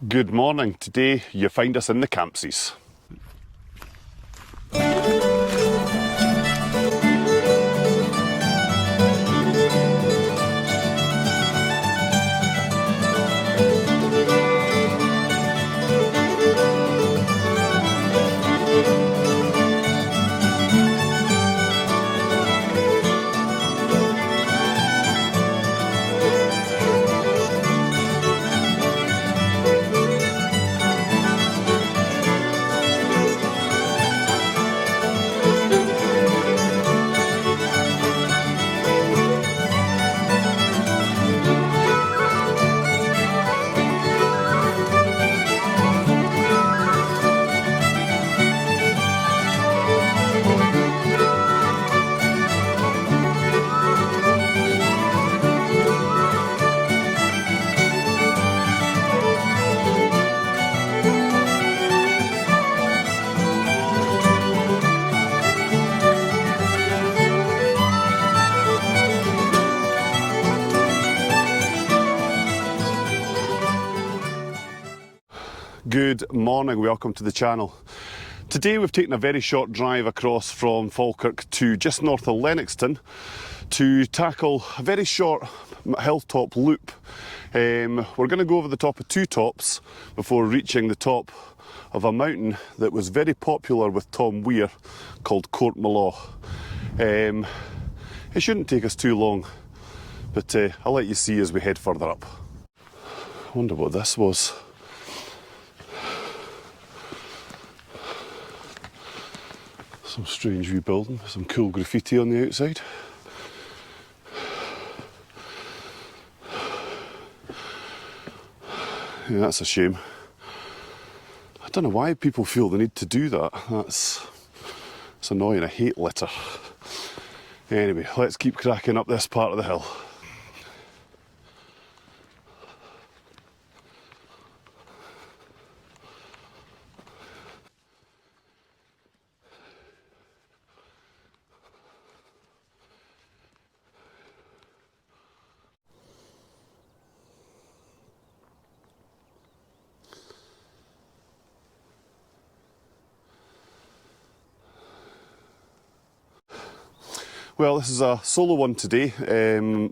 Good morning. Today you find us in the Campsies. Good morning, welcome to the channel. Today we've taken a very short drive across from Falkirk to just north of Lennoxtown to tackle a very short hilltop loop. We're going to go over the top of two tops before reaching the top of a mountain that was very popular with Tom Weir called Cort-ma Law. It shouldn't take us too long, but I'll let you see as we head further up. I wonder what this was. Some strange wee building, some cool graffiti on the outside. Yeah, that's a shame. I don't know why people feel the need to do that. That's annoying. I hate litter. Anyway, let's keep cracking up this part of the hill. Well, this is a solo one today.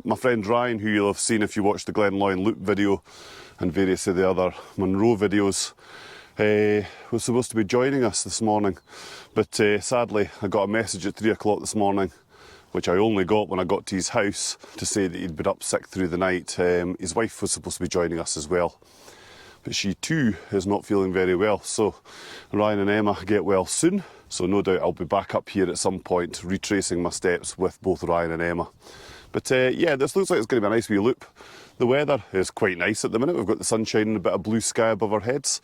My friend Ryan, who you'll have seen if you watched the Glen Lyon Loop video and various of the other Munro videos, was supposed to be joining us this morning, but sadly I got a message at 3 o'clock this morning, which I only got when I got to his house, to say that he'd been up sick through the night. His wife was supposed to be joining us as well, but she too is not feeling very well, so Ryan and Emma get well soon. So no doubt I'll be back up here at some point, retracing my steps with both Ryan and Emma. But yeah, this looks like it's going to be a nice wee loop. The weather is quite nice at the minute. We've got the sunshine and a bit of blue sky above our heads.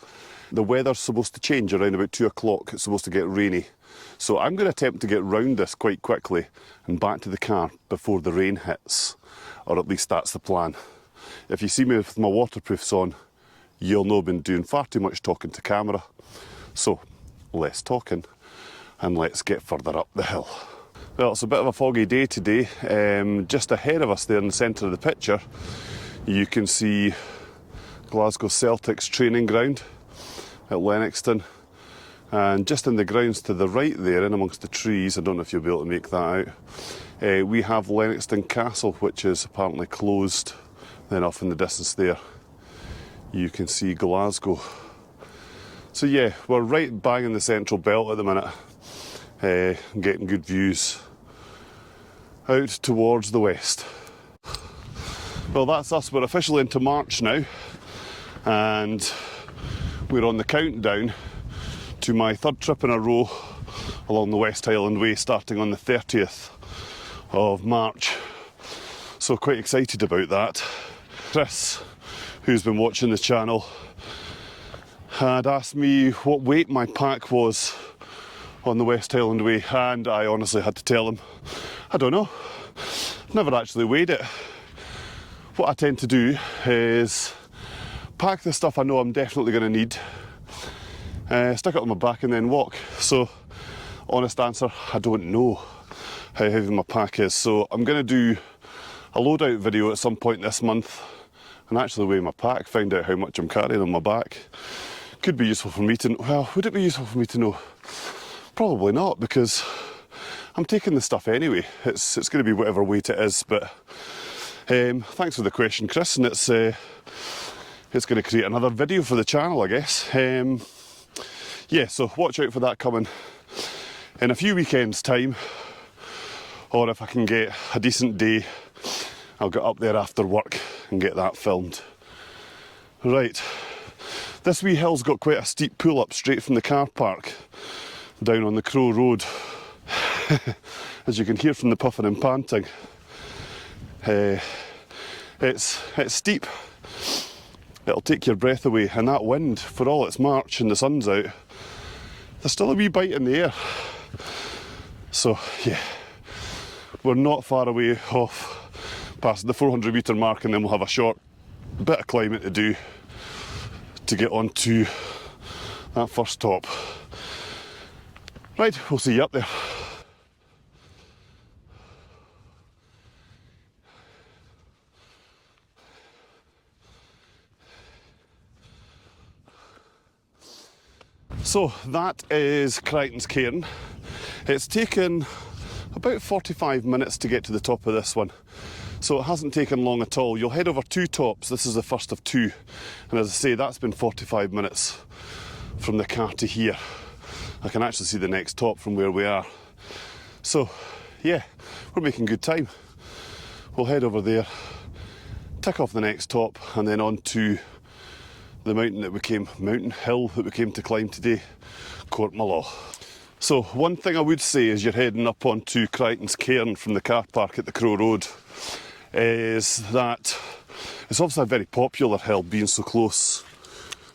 The weather's supposed to change around about 2 o'clock. It's supposed to get rainy. So I'm going to attempt to get round this quite quickly and back to the car before the rain hits. Or at least that's the plan. If you see me with my waterproofs on, you'll know I've been doing far too much talking to camera. So, less talking. And let's get further up the hill. Well, it's a bit of a foggy day today. Just ahead of us there in the centre of the picture, you can see Glasgow Celtic's training ground at Lennoxtown. And just in the grounds to the right there, in amongst the trees, I don't know if you'll be able to make that out, we have Lennoxtown Castle, which is apparently closed. Then off in the distance there, you can see Glasgow. So yeah, we're right bang in the central belt at the minute. Getting good views out towards the west. Well, that's us. We're officially into March now, and we're on the countdown to my third trip in a row along the West Highland Way, starting on the 30th of March. So quite excited about that. Chris, who's been watching the channel, had asked me what weight my pack was on the West Highland Way, and I honestly had to tell him, I don't know, never actually weighed it. What I tend to do is pack the stuff I know I'm definitely going to need, stick it on my back and then walk. So, honest answer, I don't know how heavy my pack is. So I'm going to do a loadout video at some point this month and actually weigh my pack, find out how much I'm carrying on my back. Could be useful for me to know. Well, would it be useful for me to know? Probably not, because I'm taking the stuff anyway. It's going to be whatever weight it is, but thanks for the question, Chris, and it's going to create another video for the channel, I guess. Yeah, so watch out for that coming in a few weekends' time, or if I can get a decent day, I'll get up there after work and get that filmed. Right, this wee hill's got quite a steep pull up straight from the car park down on the Crow Road. As you can hear from the puffing and panting, it's steep. It'll take your breath away, and that wind, for all it's March and the sun's out, there's still a wee bite in the air. So yeah, we're not far away off past the 400 metre mark, and then we'll have a short bit of climbing to do to get onto that first top. Right, we'll see you up there. So that is Crichton's Cairn. It's taken about 45 minutes to get to the top of this one, so it hasn't taken long at all. You'll head over 2 tops, this is the first of 2, and as I say, that's been 45 minutes from the car to here. I can actually see the next top from where we are. So yeah, we're making good time. We'll head over there, tick off the next top, and then on to the mountain hill that we came to climb today, Cort-ma Law. So one thing I would say as you're heading up onto Crichton's Cairn from the car park at the Crow Road is that it's obviously a very popular hill, being so close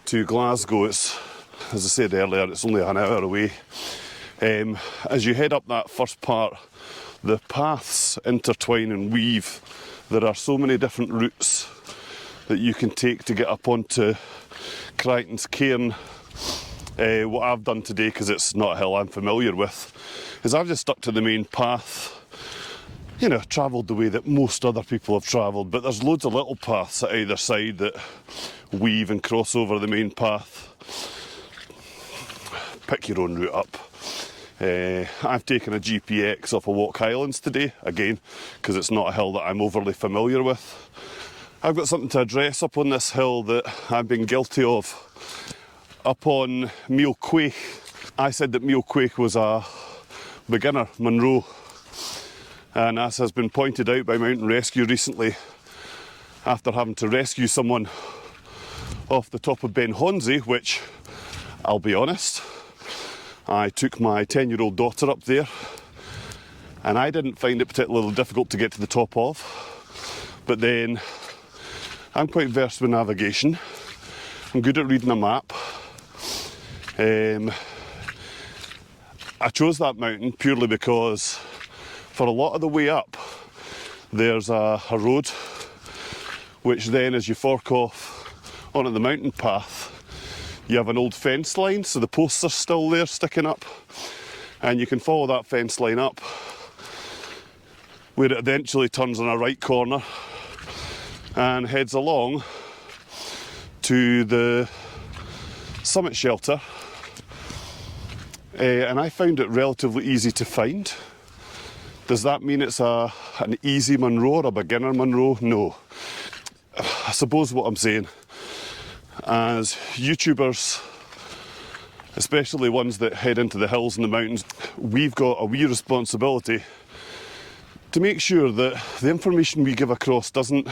to Glasgow. It's, as I said earlier, it's only an hour away. As you head up that first part, the paths intertwine and weave. There are so many different routes that you can take to get up onto Crichton's Cairn. What I've done today, because it's not a hill I'm familiar with, is I've just stuck to the main path. You know, travelled the way that most other people have travelled, but there's loads of little paths at either side that weave and cross over the main path. Pick your own route up. I've taken a GPX off of Walk Highlands today, again, because it's not a hill that I'm overly familiar with. I've got something to address up on this hill that I've been guilty of. Up on Meal Quake, I said that Meal Quake was a beginner Munro, and as has been pointed out by Mountain Rescue recently, after having to rescue someone off the top of Ben Hornsey, which, I'll be honest, I took my 10-year-old daughter up there, and I didn't find it particularly difficult to get to the top of, but then I'm quite versed with navigation. I'm good at reading a map. I chose that mountain purely because for a lot of the way up there's a road which then, as you fork off onto the mountain path, you have an old fence line, so the posts are still there sticking up, and you can follow that fence line up where it eventually turns on a right corner and heads along to the summit shelter. And I found it relatively easy to find. Does that mean it's an easy Munro or a beginner Munro? No. I suppose what I'm saying, as YouTubers, especially ones that head into the hills and the mountains, we've got a wee responsibility to make sure that the information we give across doesn't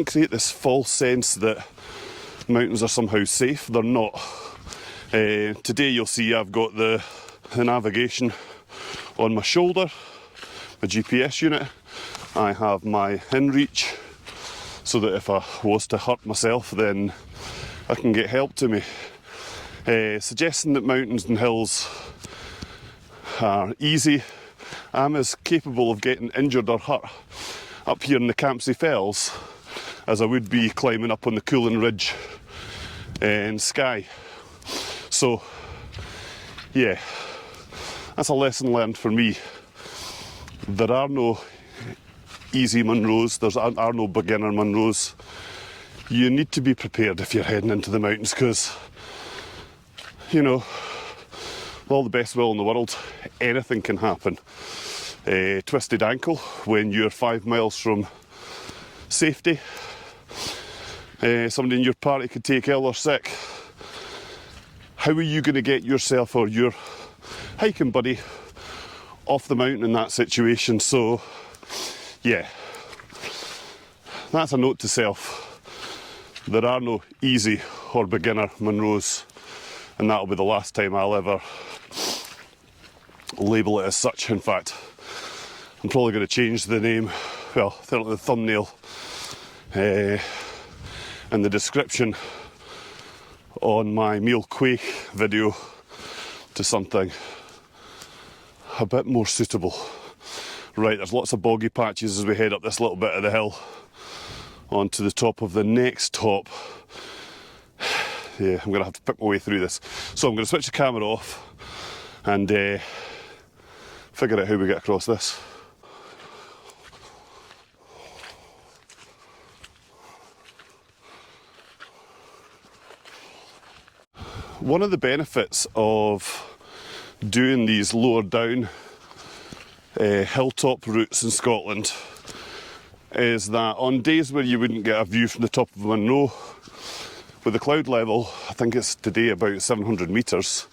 create this false sense that mountains are somehow safe. They're not. Today you'll see I've got the navigation on my shoulder, my GPS unit. I have my inReach, so that if I was to hurt myself, then I can get help to me. Suggesting that mountains and hills are easy. I'm as capable of getting injured or hurt up here in the Campsie Fells as I would be climbing up on the Coolin Ridge and Skye. So yeah, that's a lesson learned for me. There are no easy Munros, there are no beginner Munros. You need to be prepared if you're heading into the mountains, because, you know, with all the best will in the world, anything can happen. Twisted ankle when you're 5 miles from safety. Somebody in your party could take ill or sick. How are you going to get yourself or your hiking buddy off the mountain in that situation? So, yeah, that's a note to self. There are no easy or beginner Munros, and that'll be the last time I'll ever label it as such. In fact, I'm probably going to change the name, well, the thumbnail and the description on my meal quake video to something a bit more suitable. Right, there's lots of boggy patches as we head up this little bit of the hill onto the top of the next top. Yeah, I'm going to have to pick my way through this. So I'm going to switch the camera off and figure out how we get across this. One of the benefits of doing these lower down hilltop routes in Scotland is that on days where you wouldn't get a view from the top of Munro, with the cloud level, I think it's today about 700 metres,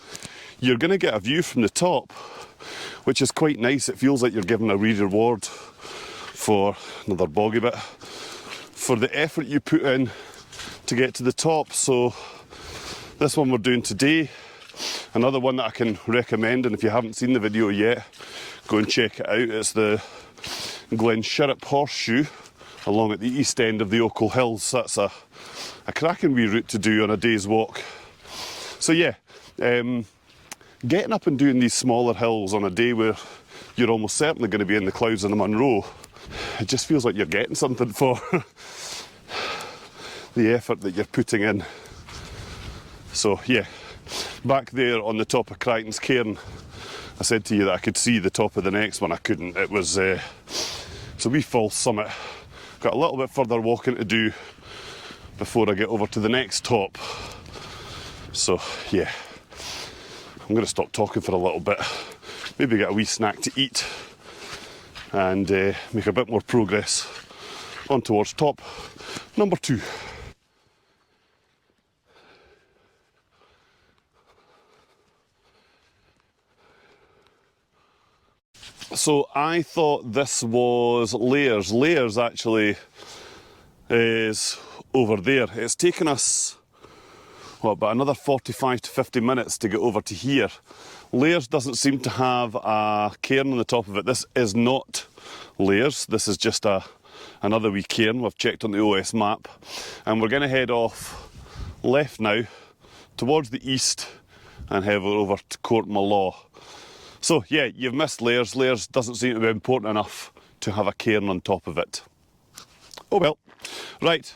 you're going to get a view from the top, which is quite nice. It feels like you're given a reward for another boggy bit, for the effort you put in to get to the top. So this one we're doing today, another one that I can recommend, and if you haven't seen the video yet, go and check it out. It's the Glen Shirrip Horseshoe along at the east end of the Ochil Hills. That's a cracking wee route to do on a day's walk. So yeah, getting up and doing these smaller hills on a day where you're almost certainly going to be in the clouds in the Munro, it just feels like you're getting something for the effort that you're putting in. So yeah, back there on the top of Crichton's Cairn, I said to you that I could see the top of the next one. I couldn't. It was it's a wee false summit. Got a little bit further walking to do before I get over to the next top. So yeah, I'm going to stop talking for a little bit, maybe get a wee snack to eat and make a bit more progress on towards top number 2. So I thought this was Lairs. Lairs actually is over there. It's taken us, what, about another 45 to 50 minutes to get over to here. Lairs doesn't seem to have a cairn on the top of it. This is not Lairs. This is just another wee cairn. We've checked on the OS map. And we're going to head off left now towards the east and head over to Cort-ma Law. So yeah, you've missed Lairs. Lairs doesn't seem to be important enough to have a cairn on top of it. Oh well. Right.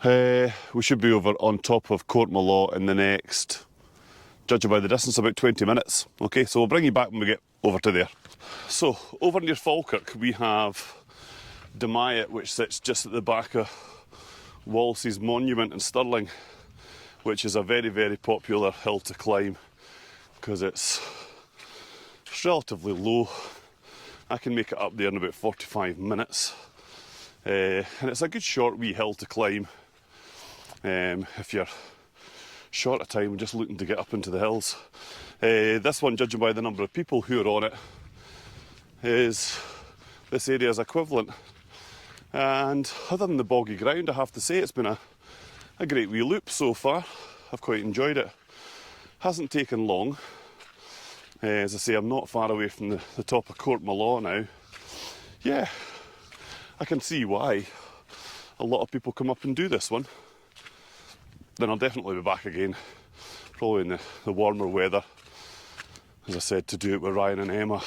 We should be over on top of Cort-ma Law in the next, judging by the distance, about 20 minutes. Okay, so we'll bring you back when we get over to there. So, over near Falkirk we have Demyat, which sits just at the back of Wallasey's Monument in Stirling, which is a very, very popular hill to climb because it's relatively low. I can make it up there in about 45 minutes. And it's a good short wee hill to climb if you're short of time just looking to get up into the hills. This one, judging by the number of people who are on it, is this area's equivalent. And other than the boggy ground, I have to say it's been a great wee loop so far. I've quite enjoyed it. Hasn't taken long. As I say, I'm not far away from the top of Cort-ma Law now. Yeah, I can see why a lot of people come up and do this one. Then I'll definitely be back again, probably in the warmer weather, as I said, to do it with Ryan and Emma.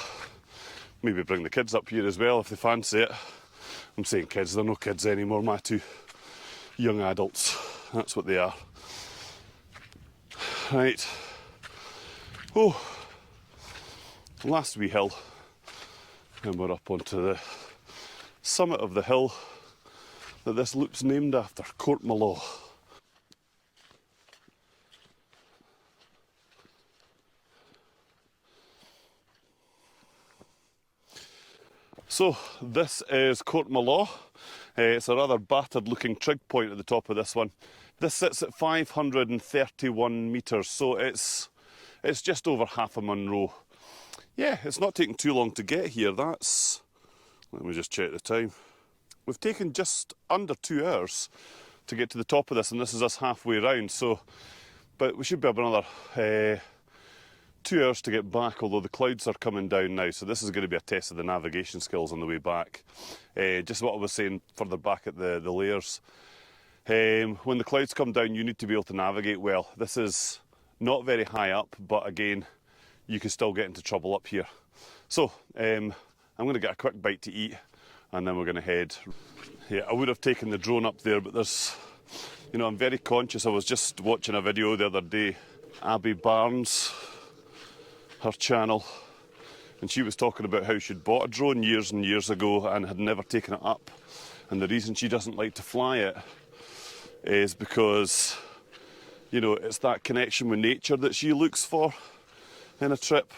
Maybe bring the kids up here as well if they fancy it. I'm saying kids, they're no kids anymore, my 2 young adults. That's what they are. Right. Oh, last wee hill. And we're up onto summit of the hill that this loop's named after, Cort-ma Law. So this is Cort-ma Law. It's a rather battered looking trig point at the top of this one. This sits at 531 metres, so it's just over half a Munro. Yeah, it's not taking too long to get here. Let me just check the time. We've taken just under 2 hours to get to the top of this, and this is us halfway round, but we should be about another 2 hours to get back, although the clouds are coming down now, so this is going to be a test of the navigation skills on the way back. Just what I was saying further back at the Lairs. When the clouds come down, you need to be able to navigate well. This is not very high up, but again, you can still get into trouble up here. So, I'm going to get a quick bite to eat, and then we're going to head. Yeah, I would have taken the drone up there, but I'm very conscious. I was just watching a video the other day, Abby Barnes, her channel, and she was talking about how she'd bought a drone years and years ago and had never taken it up. And the reason she doesn't like to fly it is because, it's that connection with nature that she looks for in a trip.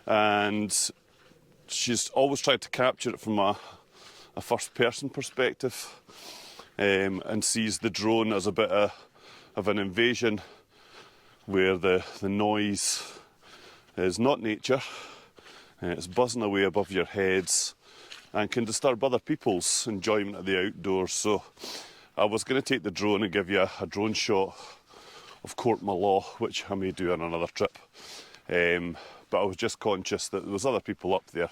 And she's always tried to capture it from a first-person perspective, and sees the drone as a bit of an invasion where the noise is not nature, it's buzzing away above your heads and can disturb other people's enjoyment of the outdoors. So I was going to take the drone and give you a drone shot of Cort-ma Law, which I may do on another trip. But I was just conscious that there was other people up there,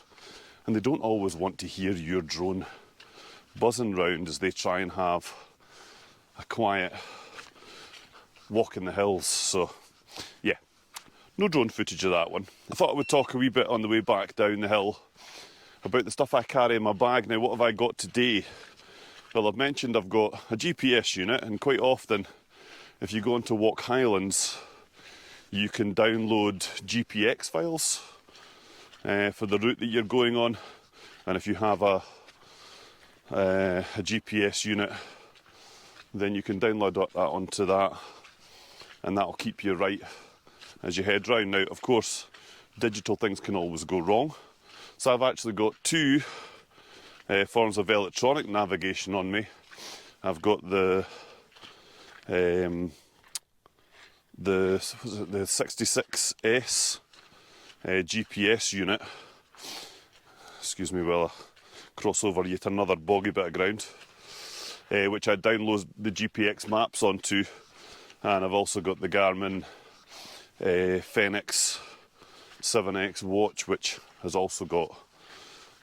and they don't always want to hear your drone buzzing round as they try and have a quiet walk in the hills. So yeah, no drone footage of that one. I thought I would talk a wee bit on the way back down the hill about the stuff I carry in my bag. Now, what have I got today? Well, I've mentioned I've got a GPS unit, and quite often if you go into Walk Highlands, you can download GPX files for the route that you're going on, and if you have a GPS unit, then you can download that onto that, and that'll keep you right as you head round. Now, of course, digital things can always go wrong, so I've actually got two forms of electronic navigation on me. I've got the 66S GPS unit. Excuse me while I cross over yet another boggy bit of ground, which I download the GPX maps onto, and I've also got the Garmin Fenix 7X watch, which has also got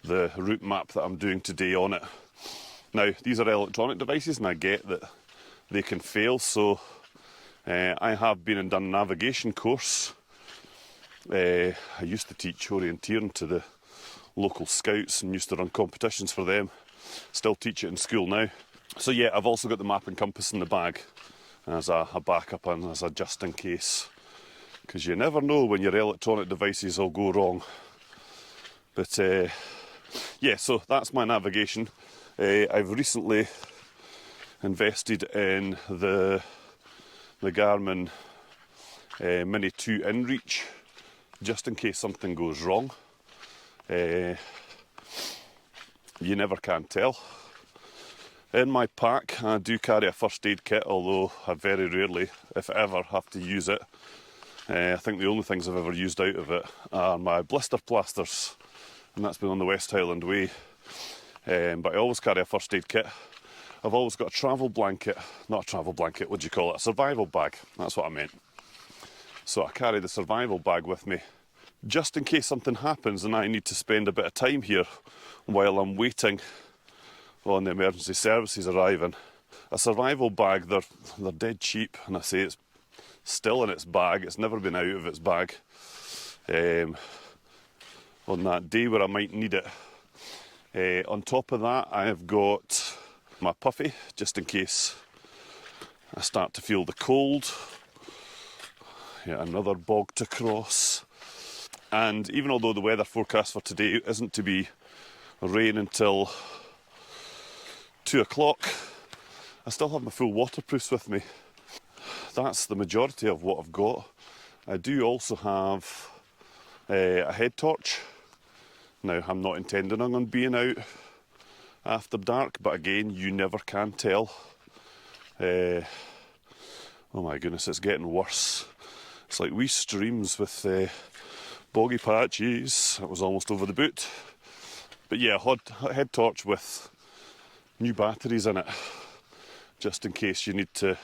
the route map that I'm doing today on it. Now, these are electronic devices, and I get that they can fail, so I have been and done a navigation course. I used to teach orienteering to the local scouts and used to run competitions for them. Still teach it in school now. So yeah, I've also got the map and compass in the bag as a backup and as a just in case, because you never know when your electronic devices will go wrong. But yeah, so that's my navigation. I've recently invested in the Garmin Mini 2 InReach, just in case something goes wrong. You never can tell. In my pack, I do carry a first aid kit, although I very rarely, if ever, have to use it. I think the only things I've ever used out of it are my blister plasters, and that's been on the West Highland Way. But I always carry a first aid kit. I've always got a travel blanket, not a travel blanket, what do you call it? A survival bag, that's what I meant. So I carry the survival bag with me, just in case something happens and I need to spend a bit of time here while I'm waiting on the emergency services arriving. A survival bag, they're dead cheap, and I say it's still in its bag, it's never been out of its bag. On that day where I might need it. On top of that, I have got my puffy, just in case I start to feel the cold. Yeah, another bog to cross. And even although the weather forecast for today isn't to be rain until 2 o'clock. I still have my full waterproofs with me. That's the majority of what I've got. I do also have a head torch. Now, I'm not intending on being out after dark, but again, you never can tell. Oh my goodness, it's getting worse. It's like wee streams with boggy patches. That was almost over the boot. But yeah, a head torch with new batteries in it, just in case you need to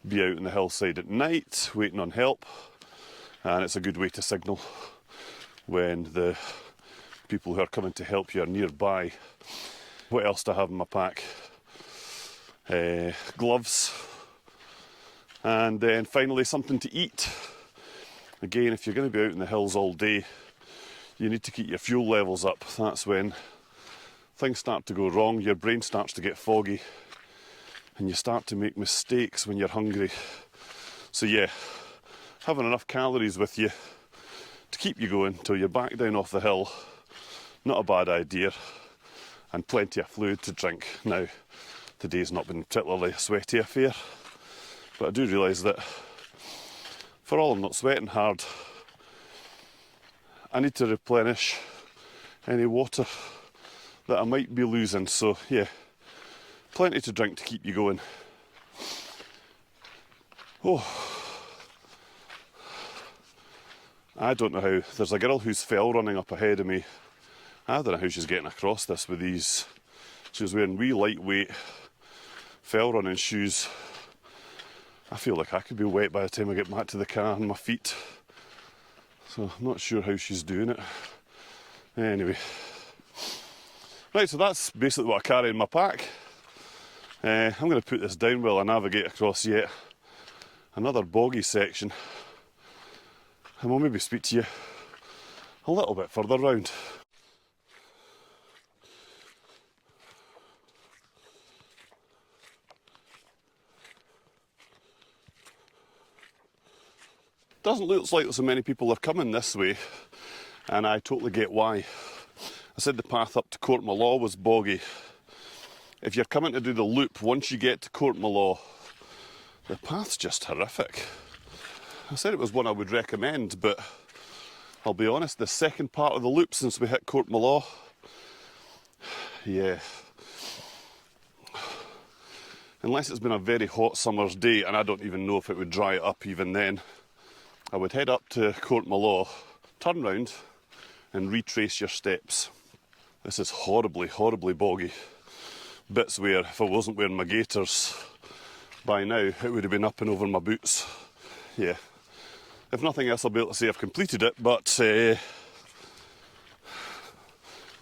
be out on the hillside at night waiting on help. And it's a good way to signal when the people who are coming to help you are nearby. What else do I have in my pack? Gloves. And then finally something to eat. Again, if you're going to be out in the hills all day, you need to keep your fuel levels up. That's when things start to go wrong, your brain starts to get foggy, and you start to make mistakes when you're hungry. So yeah, having enough calories with you to keep you going till you're back down off the hill, not a bad idea. And plenty of fluid to drink. Now, today's not been particularly a sweaty affair, but I do realise that for all I'm not sweating hard, I need to replenish any water that I might be losing. So yeah, plenty to drink to keep you going. Oh, I don't know how. There's a girl who's fell running up ahead of me. I don't know how she's getting across this with these. She's wearing wee lightweight fell running shoes. I feel like I could be wet by the time I get back to the car on my feet. So I'm not sure how she's doing it. Anyway. Right, so that's basically what I carry in my pack. I'm going to put this down while I navigate across yet another boggy section. And we'll maybe speak to you a little bit further round. Doesn't look like so many people are coming this way, and I totally get why. I said the path up to Cort-ma Law was boggy. If you're coming to do the loop, once you get to Cort-ma Law, the path's just horrific. I said it was one I would recommend, but I'll be honest, the second part of the loop since we hit Cort-ma Law, yeah. Unless it's been a very hot summer's day, and I don't even know if it would dry up even then, I would head up to Cort-ma Law, turn round and retrace your steps. This is horribly, horribly boggy. Bits where if I wasn't wearing my gaiters by now, it would have been up and over my boots. Yeah. If nothing else, I'll be able to say I've completed it, but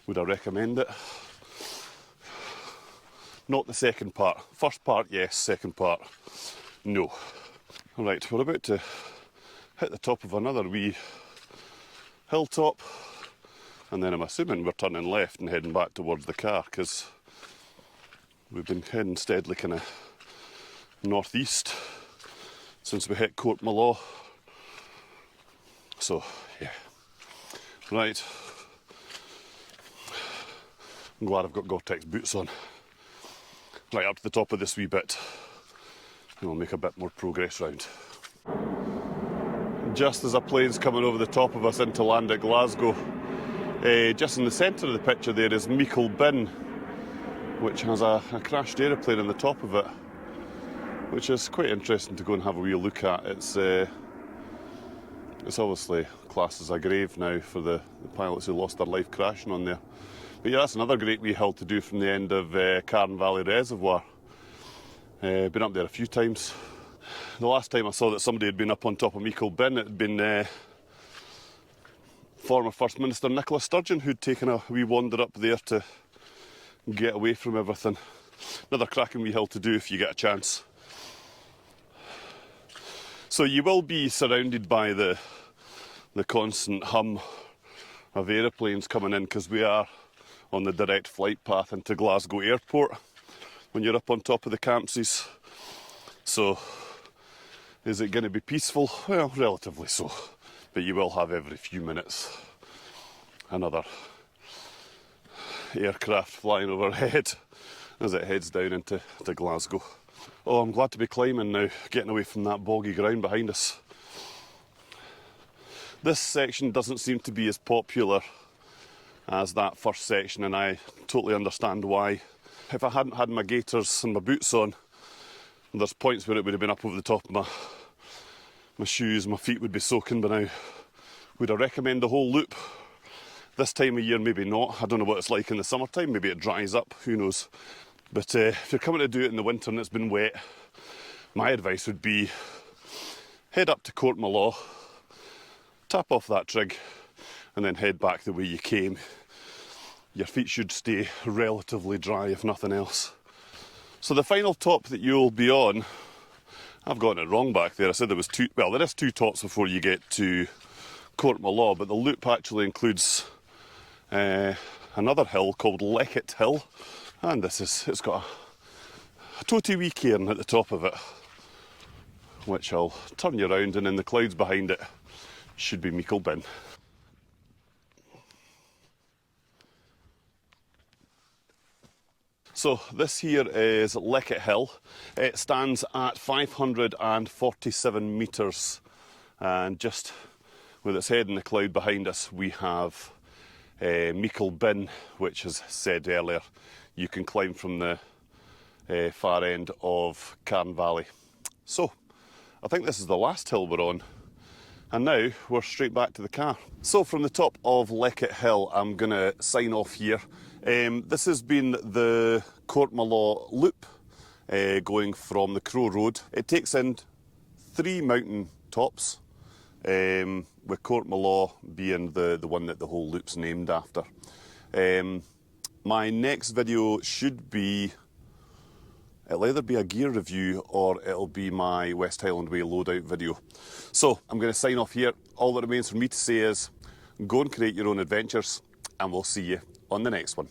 would I recommend it? Not the second part. First part, yes. Second part, no. Right, we're about to hit the top of another wee hilltop, and then I'm assuming we're turning left and heading back towards the car, because we've been heading steadily kind of northeast since we hit Cort-ma Law. So yeah, right, I'm glad I've got Gore-Tex boots on. Right, up to the top of this wee bit, and we'll make a bit more progress round. Just as a plane's coming over the top of us into land at Glasgow, just in the centre of the picture there is Meikle Bin, which has a crashed aeroplane on the top of it, which is quite interesting to go and have a wee look at. It's obviously classed as a grave now for the pilots who lost their life crashing on there. But yeah, that's another great wee hill to do from the end of Cairn Valley Reservoir. Been up there a few times. The last time I saw that somebody had been up on top of Meikle Bin, it had been former First Minister Nicola Sturgeon who'd taken a wee wander up there to get away from everything. Another cracking wee hill to do if you get a chance. So you will be surrounded by the constant hum of aeroplanes coming in, because we are on the direct flight path into Glasgow Airport when you're up on top of the Campsies. So is it going to be peaceful? Well, relatively so. But you will have every few minutes another aircraft flying overhead as it heads down into Glasgow. Oh, I'm glad to be climbing now, getting away from that boggy ground behind us. This section doesn't seem to be as popular as that first section, and I totally understand why. If I hadn't had my gaiters and my boots on, there's points where it would have been up over the top of my shoes, my feet would be soaking by now. Would I recommend the whole loop? This time of year, maybe not. I don't know what it's like in the summertime, maybe it dries up, who knows. But if you're coming to do it in the winter and it's been wet, my advice would be head up to Cort-ma Law, tap off that trig, and then head back the way you came. Your feet should stay relatively dry, if nothing else. So the final top that you'll be on, I've gotten it wrong back there. I said there was two, well, there is two tops before you get to Cort-ma Law, but the loop actually includes another hill called Lecket Hill, and it's got a toty wee cairn at the top of it, which I'll turn you around, and in the clouds behind it should be Meikle Bin. So this here is Lecket Hill. It stands at 547 metres, and just with its head in the cloud behind us we have Meikle Bin, which, as said earlier, you can climb from the far end of Cairn Valley. So I think this is the last hill we're on, and now we're straight back to the car. So from the top of Lecket Hill, I'm going to sign off here. This has been the Cort-ma Law Loop, going from the Crow Road. It takes in 3 mountain tops, with Cort-ma Law being the one that the whole loop's named after. My next video should be, it'll either be a gear review or it'll be my West Highland Way loadout video. So I'm going to sign off here. All that remains for me to say is go and create your own adventures, and we'll see you on the next one.